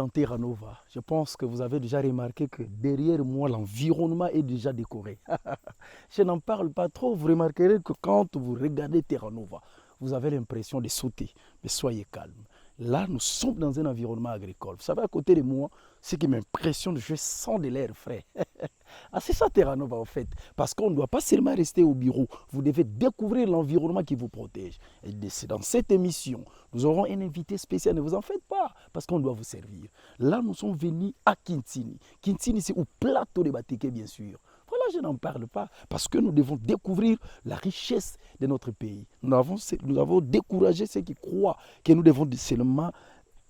dans Terra Nova, je pense que vous avez déjà remarqué que derrière moi, l'environnement est déjà décoré. Je n'en parle pas trop, vous remarquerez que quand vous regardez Terra Nova, vous avez l'impression de sauter, mais soyez calme. Là, nous sommes dans un environnement agricole. Vous savez, à côté de moi, ce qui m'impressionne, je sens de l'air frais. Ah, c'est ça Terra Nova en fait. Parce qu'on ne doit pas seulement rester au bureau. Vous devez découvrir l'environnement qui vous protège. Et c'est dans cette émission, nous aurons un invité spécial. Ne vous en faites pas, parce qu'on doit vous servir. Là, nous sommes venus à Kintini. Kintini, c'est au plateau de Bateke, bien sûr. Voilà, je n'en parle pas, parce que nous devons découvrir la richesse de notre pays. Nous avons découragé ceux qui croient que nous devons seulement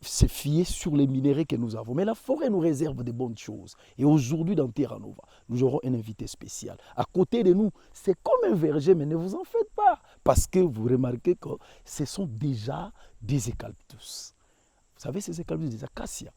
se fier sur les minéraux que nous avons. Mais la forêt nous réserve de bonnes choses. Et aujourd'hui, dans Terra Nova, nous aurons un invité spécial. À côté de nous, c'est comme un verger, mais ne vous en faites pas. Parce que vous remarquez que ce sont déjà des eucalyptus. Vous savez, ces eucalyptus, des acacias.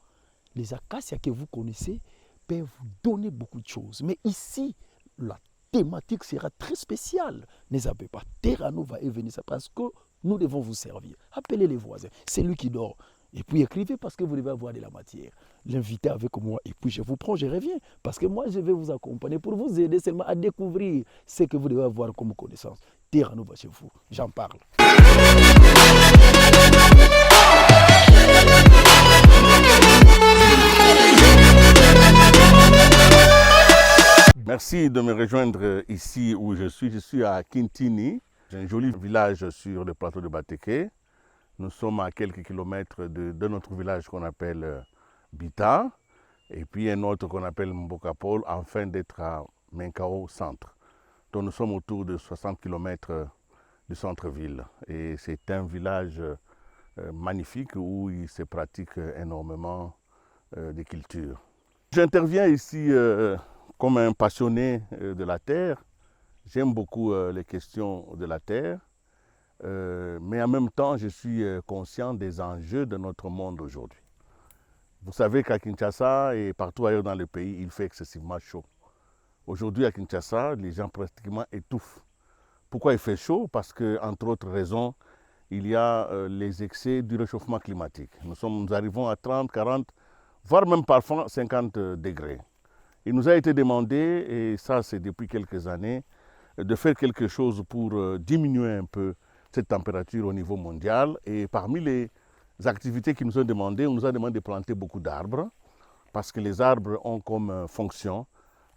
Les acacias que vous connaissez peuvent vous donner beaucoup de choses. Mais ici, la thématique sera très spéciale. Ne zappez pas. Terra Nova est venu ça parce que nous devons vous servir. Appelez les voisins. C'est lui qui dort. Et puis écrivez parce que vous devez avoir de la matière. L'inviter avec moi et puis je vous prends, je reviens. Parce que moi, je vais vous accompagner pour vous aider seulement à découvrir ce que vous devez avoir comme connaissance. Terra Nova chez vous, j'en parle. Merci de me rejoindre ici où je suis. Je suis à Kintini, un joli village sur le plateau de Bateke. Nous sommes à quelques kilomètres de notre village qu'on appelle Bita, et puis un autre qu'on appelle Mbokapol, afin d'être à Menkao centre. Donc nous sommes autour de 60 kilomètres du centre-ville. Et c'est un village magnifique où il se pratique énormément de culture. J'interviens ici comme un passionné de la terre. J'aime beaucoup les questions de la terre. Mais en même temps, je suis conscient des enjeux de notre monde aujourd'hui. Vous savez qu'à Kinshasa et partout ailleurs dans le pays, il fait excessivement chaud. Aujourd'hui à Kinshasa, les gens pratiquement étouffent. Pourquoi il fait chaud? Parce que, entre autres raisons, il y a les excès du réchauffement climatique. Nous arrivons à 30, 40, voire même parfois 50 degrés. Il nous a été demandé, et ça c'est depuis quelques années, de faire quelque chose pour diminuer un peu cette température au niveau mondial. Et parmi les activités qui nous ont demandées, on nous a demandé de planter beaucoup d'arbres, parce que les arbres ont comme fonction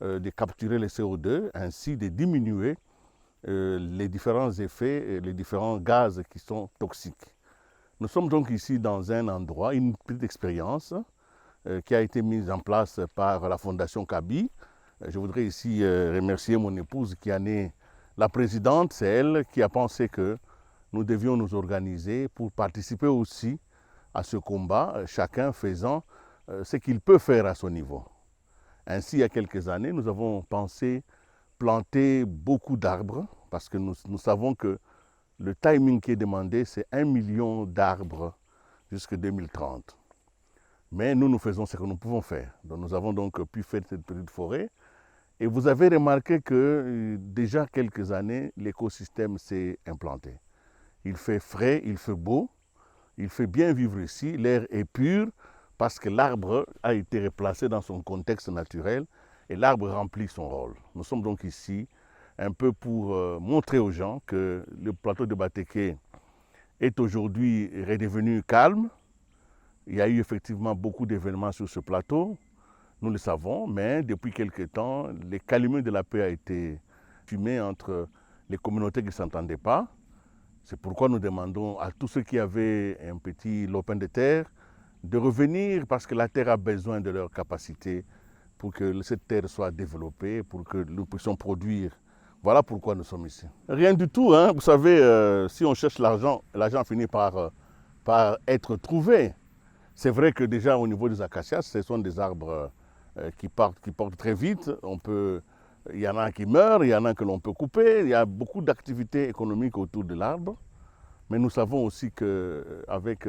de capturer le CO2, ainsi de diminuer les différents effets, les différents gaz qui sont toxiques. Nous sommes donc ici dans un endroit, une petite expérience qui a été mise en place par la Fondation Kabi. Je voudrais ici remercier mon épouse qui en est la présidente. C'est elle qui a pensé que nous devions nous organiser pour participer aussi à ce combat, chacun faisant ce qu'il peut faire à son niveau. Ainsi, il y a quelques années, nous avons pensé planter beaucoup d'arbres parce que nous savons que le timing qui est demandé, c'est 1 million d'arbres jusqu'en 2030. Mais nous faisons ce que nous pouvons faire. Donc, nous avons donc pu faire cette petite forêt. Et vous avez remarqué que déjà quelques années, l'écosystème s'est implanté. Il fait frais, il fait beau, il fait bien vivre ici, l'air est pur parce que l'arbre a été replacé dans son contexte naturel et l'arbre remplit son rôle. Nous sommes donc ici un peu pour montrer aux gens que le plateau de Bateke est aujourd'hui redevenu calme. Il y a eu effectivement beaucoup d'événements sur ce plateau, nous le savons, mais depuis quelque temps, les calumet de la paix a été fumé entre les communautés qui ne s'entendaient pas. C'est pourquoi nous demandons à tous ceux qui avaient un petit lopin de terre de revenir parce que la terre a besoin de leur capacité pour que cette terre soit développée, pour que nous puissions produire. Voilà pourquoi nous sommes ici. Rien du tout, hein. Vous savez, si on cherche l'argent, l'argent finit par être trouvé. C'est vrai que déjà au niveau des acacias, ce sont des arbres qui portent très vite. Il y en a qui meurent, il y en a que l'on peut couper. Il y a beaucoup d'activités économiques autour de l'arbre. Mais nous savons aussi qu'avec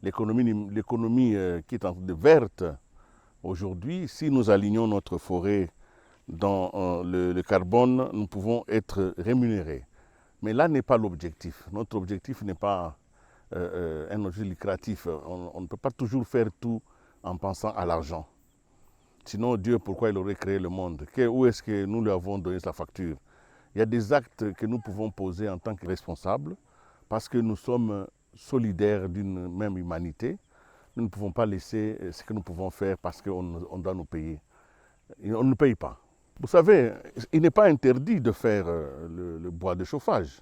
l'économie qui est en train de verte aujourd'hui, si nous alignons notre forêt dans le carbone, nous pouvons être rémunérés. Mais là n'est pas l'objectif. Notre objectif n'est pas un objectif lucratif. On ne peut pas toujours faire tout en pensant à l'argent. Sinon, Dieu, pourquoi il aurait créé le monde? Où est-ce que nous lui avons donné sa facture? Il y a des actes que nous pouvons poser en tant que responsables parce que nous sommes solidaires d'une même humanité. Nous ne pouvons pas laisser ce que nous pouvons faire parce qu'on doit nous payer. On ne paye pas. Vous savez, il n'est pas interdit de faire le bois de chauffage.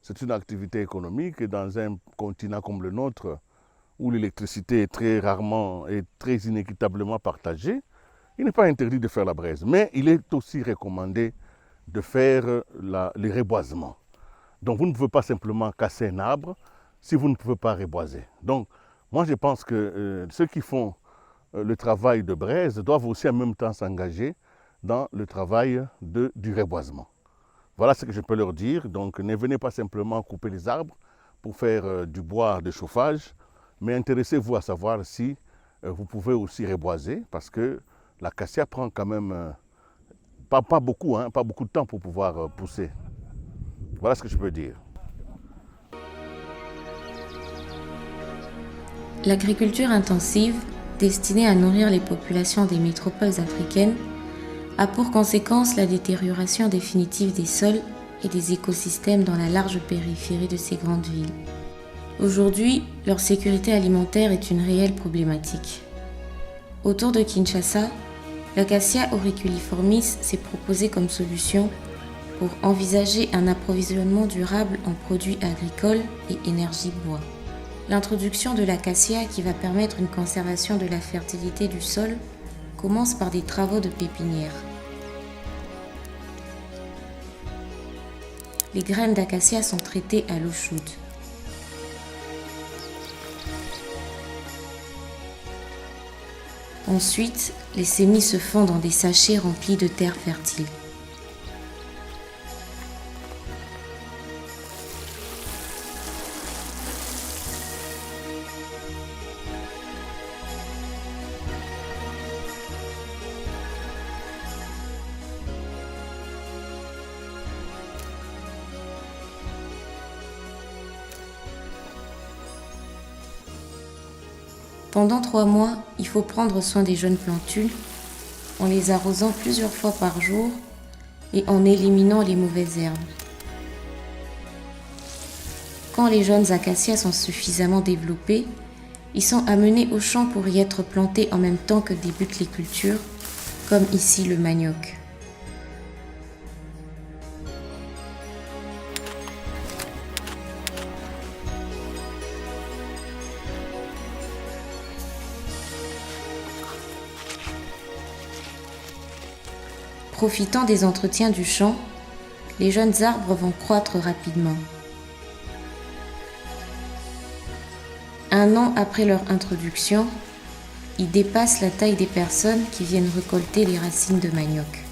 C'est une activité économique dans un continent comme le nôtre où l'électricité est très rarement et très inéquitablement partagée. Il n'est pas interdit de faire la braise, mais il est aussi recommandé de faire les reboisements. Donc vous ne pouvez pas simplement casser un arbre si vous ne pouvez pas reboiser. Donc moi je pense que ceux qui font le travail de braise doivent aussi en même temps s'engager dans le travail du reboisement. Voilà ce que je peux leur dire. Donc ne venez pas simplement couper les arbres pour faire du bois de chauffage, mais intéressez-vous à savoir si vous pouvez aussi reboiser parce que l'acacia prend quand même pas beaucoup de temps pour pouvoir pousser. Voilà ce que je peux dire. L'agriculture intensive, destinée à nourrir les populations des métropoles africaines, a pour conséquence la détérioration définitive des sols et des écosystèmes dans la large périphérie de ces grandes villes. Aujourd'hui, leur sécurité alimentaire est une réelle problématique. Autour de Kinshasa, l'Acacia auriculiformis s'est proposé comme solution pour envisager un approvisionnement durable en produits agricoles et énergie bois. L'introduction de l'acacia, qui va permettre une conservation de la fertilité du sol, commence par des travaux de pépinière. Les graines d'acacia sont traitées à l'eau chaude. Ensuite, les semis se font dans des sachets remplis de terre fertile. Pendant 3 mois, il faut prendre soin des jeunes plantules en les arrosant plusieurs fois par jour et en éliminant les mauvaises herbes. Quand les jeunes acacias sont suffisamment développés, ils sont amenés au champ pour y être plantés en même temps que débutent les cultures, comme ici le manioc. Profitant des entretiens du champ, les jeunes arbres vont croître rapidement. 1 an après leur introduction, ils dépassent la taille des personnes qui viennent récolter les racines de manioc.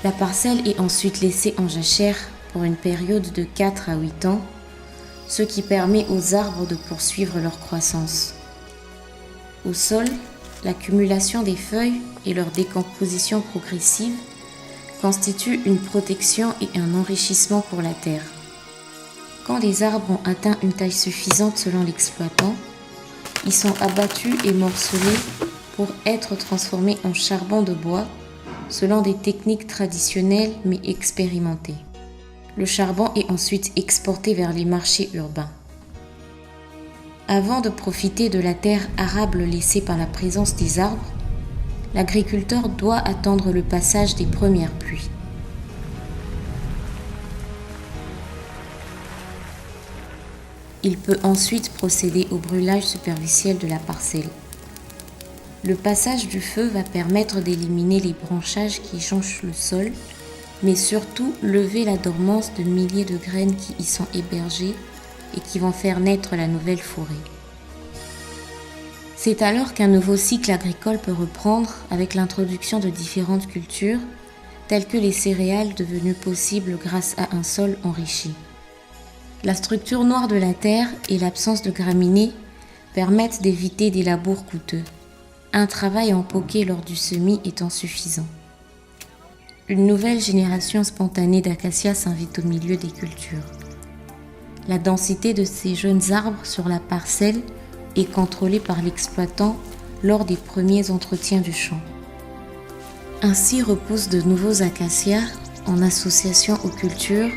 La parcelle est ensuite laissée en jachère pour une période de 4 à 8 ans, ce qui permet aux arbres de poursuivre leur croissance. Au sol, l'accumulation des feuilles et leur décomposition progressive constituent une protection et un enrichissement pour la terre. Quand les arbres ont atteint une taille suffisante selon l'exploitant, ils sont abattus et morcelés pour être transformés en charbon de bois selon des techniques traditionnelles mais expérimentées. Le charbon est ensuite exporté vers les marchés urbains. Avant de profiter de la terre arable laissée par la présence des arbres, l'agriculteur doit attendre le passage des premières pluies. Il peut ensuite procéder au brûlage superficiel de la parcelle. Le passage du feu va permettre d'éliminer les branchages qui jonchent le sol, mais surtout lever la dormance de milliers de graines qui y sont hébergées et qui vont faire naître la nouvelle forêt. C'est alors qu'un nouveau cycle agricole peut reprendre avec l'introduction de différentes cultures, telles que les céréales devenues possibles grâce à un sol enrichi. La structure noire de la terre et l'absence de graminées permettent d'éviter des labours coûteux, un travail en poquet lors du semis étant suffisant. Une nouvelle génération spontanée d'acacias s'invite au milieu des cultures. La densité de ces jeunes arbres sur la parcelle est contrôlée par l'exploitant lors des premiers entretiens du champ. Ainsi repoussent de nouveaux acacias en association aux cultures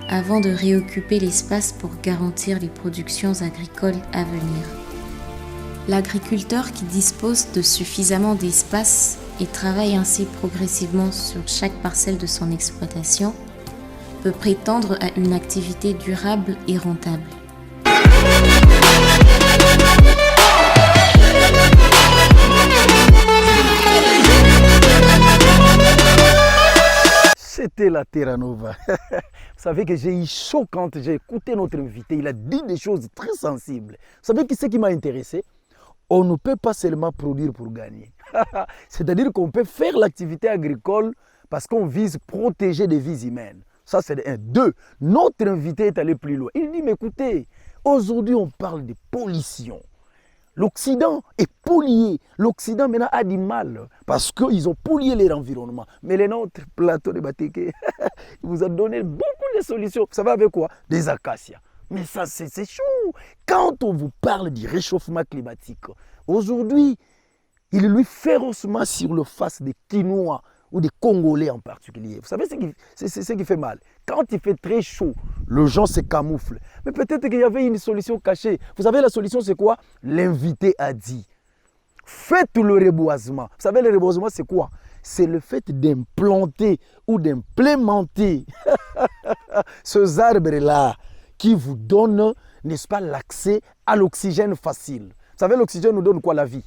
avant de réoccuper l'espace pour garantir les productions agricoles à venir. L'agriculteur qui dispose de suffisamment d'espace et travaille ainsi progressivement sur chaque parcelle de son exploitation peut prétendre à une activité durable et rentable. C'était la Terra Nova. Vous savez que j'ai eu chaud quand j'ai écouté notre invité. Il a dit des choses très sensibles. Vous savez ce qui m'a intéressé? On ne peut pas seulement produire pour gagner. C'est-à-dire qu'on peut faire l'activité agricole parce qu'on vise protéger des vies humaines. Ça, c'est un. Deux, notre invité est allé plus loin. Il dit, mais écoutez, aujourd'hui, on parle de pollution. L'Occident est pollué. L'Occident maintenant a du mal parce qu'ils ont pollué leur environnement. Mais le nôtre, plateau de Batéké, il vous a donné beaucoup de solutions. Vous savez avec quoi? Des acacias. Mais ça, c'est chaud. Quand on vous parle du réchauffement climatique, aujourd'hui, il est lui férocement sur le face des Quinois ou des Congolais en particulier. Vous savez ce qui fait mal? Quand il fait très chaud, les gens se camouflent. Mais peut-être qu'il y avait une solution cachée. Vous savez, la solution, c'est quoi? L'invité a dit, faites le reboisement. Vous savez, le reboisement, c'est quoi? C'est le fait d'implanter ou d'implémenter ces arbres-là qui vous donnent, n'est-ce pas, l'accès à l'oxygène facile. Vous savez, l'oxygène nous donne quoi? La vie.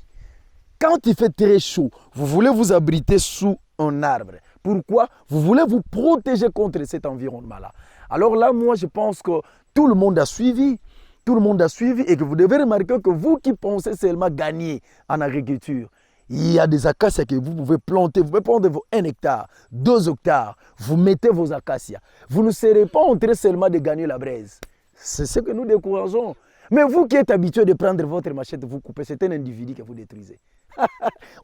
Quand il fait très chaud, vous voulez vous abriter sous un arbre. Pourquoi? Vous voulez vous protéger contre cet environnement-là. Alors là, moi, je pense que tout le monde a suivi. Tout le monde a suivi et que vous devez remarquer que vous qui pensez seulement gagner en agriculture, il y a des acacias que vous pouvez planter. Vous pouvez prendre 1 hectare, 2 hectares. Vous mettez vos acacias. Vous ne serez pas en train seulement de gagner la braise. C'est ce que nous décourageons. Mais vous qui êtes habitué de prendre votre machette, vous coupez, c'est un individu que vous détruisez.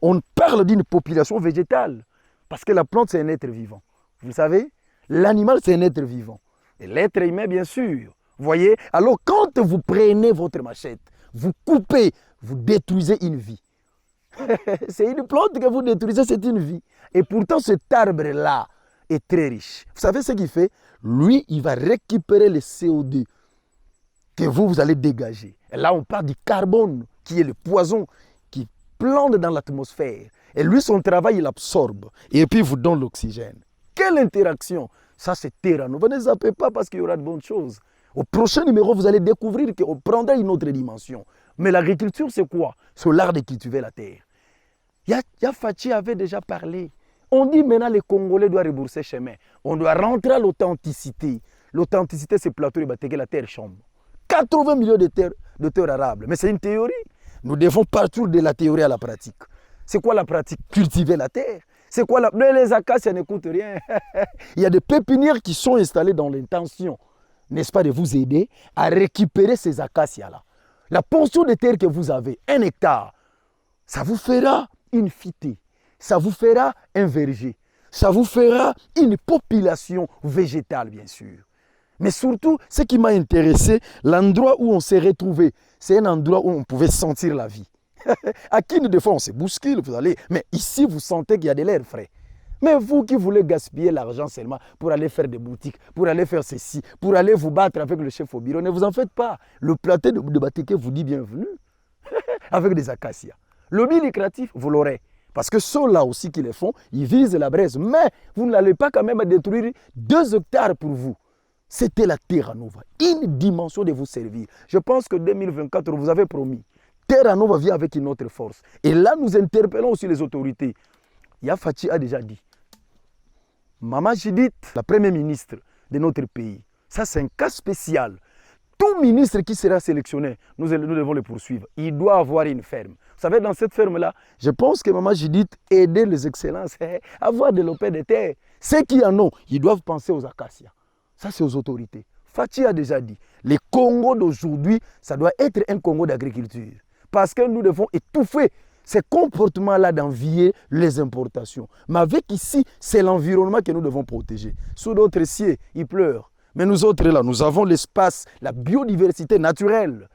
On parle d'une population végétale. Parce que la plante, c'est un être vivant. Vous savez, l'animal, c'est un être vivant. Et l'être humain, bien sûr. Vous voyez? Alors, quand vous prenez votre machette, vous coupez, vous détruisez une vie. C'est une plante que vous détruisez, c'est une vie. Et pourtant, cet arbre-là est très riche. Vous savez ce qu'il fait? Lui, il va récupérer le CO2 que vous allez dégager. Et là, on parle du carbone, qui est le poison qui plante dans l'atmosphère. Et lui, son travail, il absorbe. Et puis, il vous donne l'oxygène. Quelle interaction! Ça, c'est Terra Nova. Ne zappez pas parce qu'il y aura de bonnes choses. Au prochain numéro, vous allez découvrir qu'on prendra une autre dimension. Mais l'agriculture, c'est quoi? C'est l'art de cultiver la terre. Fachi avait déjà parlé. On dit maintenant les Congolais doivent rebourser chemin. On doit rentrer à l'authenticité. L'authenticité, c'est plateau de Batéké, la terre chambre. 80 millions de terres arables. Mais c'est une théorie. Nous devons partir de la théorie à la pratique. C'est quoi la pratique? Cultiver la terre. C'est quoi la... Mais les acacias n'écoutent rien. Il y a des pépinières qui sont installées dans l'intention, n'est-ce pas, de vous aider à récupérer ces acacias-là. La portion de terre que vous avez, 1 hectare, ça vous fera une phyté, ça vous fera un verger, ça vous fera une population végétale, bien sûr. Mais surtout, ce qui m'a intéressé, l'endroit où on s'est retrouvé, c'est un endroit où on pouvait sentir la vie. À qui des fois on se bouscule, vous allez, mais ici vous sentez qu'il y a de l'air frais. Mais vous qui voulez gaspiller l'argent seulement pour aller faire des boutiques, pour aller faire ceci, pour aller vous battre avec le chef au bureau, ne vous en faites pas. Le plateau de Batéké vous dit bienvenue avec des acacias. Le but lucratif, vous l'aurez. Parce que ceux-là aussi qui les font, ils visent la braise. Mais vous n'allez pas quand même détruire 2 hectares pour vous. C'était la Terra Nova, une dimension de vous servir. Je pense que 2024, vous avez promis. Terra Nova vient avec une autre force. Et là, nous interpellons aussi les autorités. Fachi a déjà dit. Maman Judith, la première ministre de notre pays, ça c'est un cas spécial. Tout ministre qui sera sélectionné, nous devons le poursuivre. Il doit avoir une ferme. Vous savez, dans cette ferme-là, je pense que Maman Judith aider les excellences à avoir développé des terres. Ceux qui en ont, ils doivent penser aux acacias. Ça, c'est aux autorités. Fachi a déjà dit, le Congo d'aujourd'hui, ça doit être un Congo d'agriculture. Parce que nous devons étouffer ces comportements-là d'envier les importations. Mais avec ici, c'est l'environnement que nous devons protéger. Sous d'autres cieux, il pleure. Mais nous autres, là, nous avons l'espace, la biodiversité naturelle.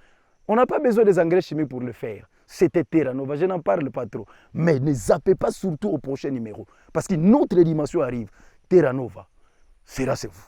On n'a pas besoin des engrais chimiques pour le faire. C'était Terra Nova. Je n'en parle pas trop. Mais ne zappez pas surtout au prochain numéro. Parce qu'une autre dimension arrive. Terra Nova sera c'est vous.